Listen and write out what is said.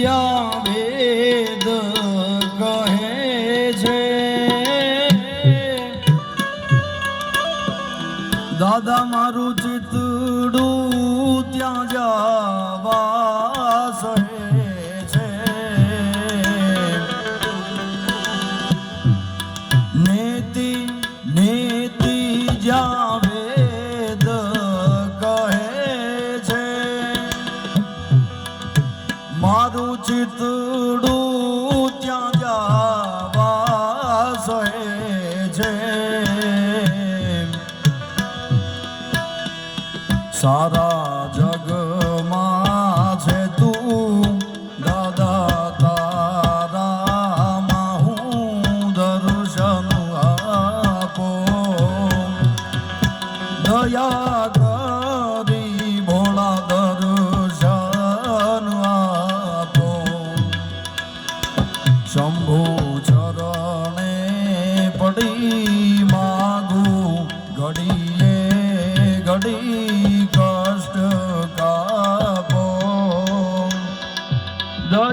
જ્યાં વેદ કહે છે દાદા મારું ચિતડું ત્યાં જવા છે નેતિ નેતિ જ્યાં વેદ કહે છે મારું ચિતડું ત્યાં જવા છે સારા જગમાં છે તું દાદા તારામાં હું દર્શન આપો દયા કરી ભોળા દર્શન આપો શંભુ ચરણે પડી માગું ઘડીએ ઘડી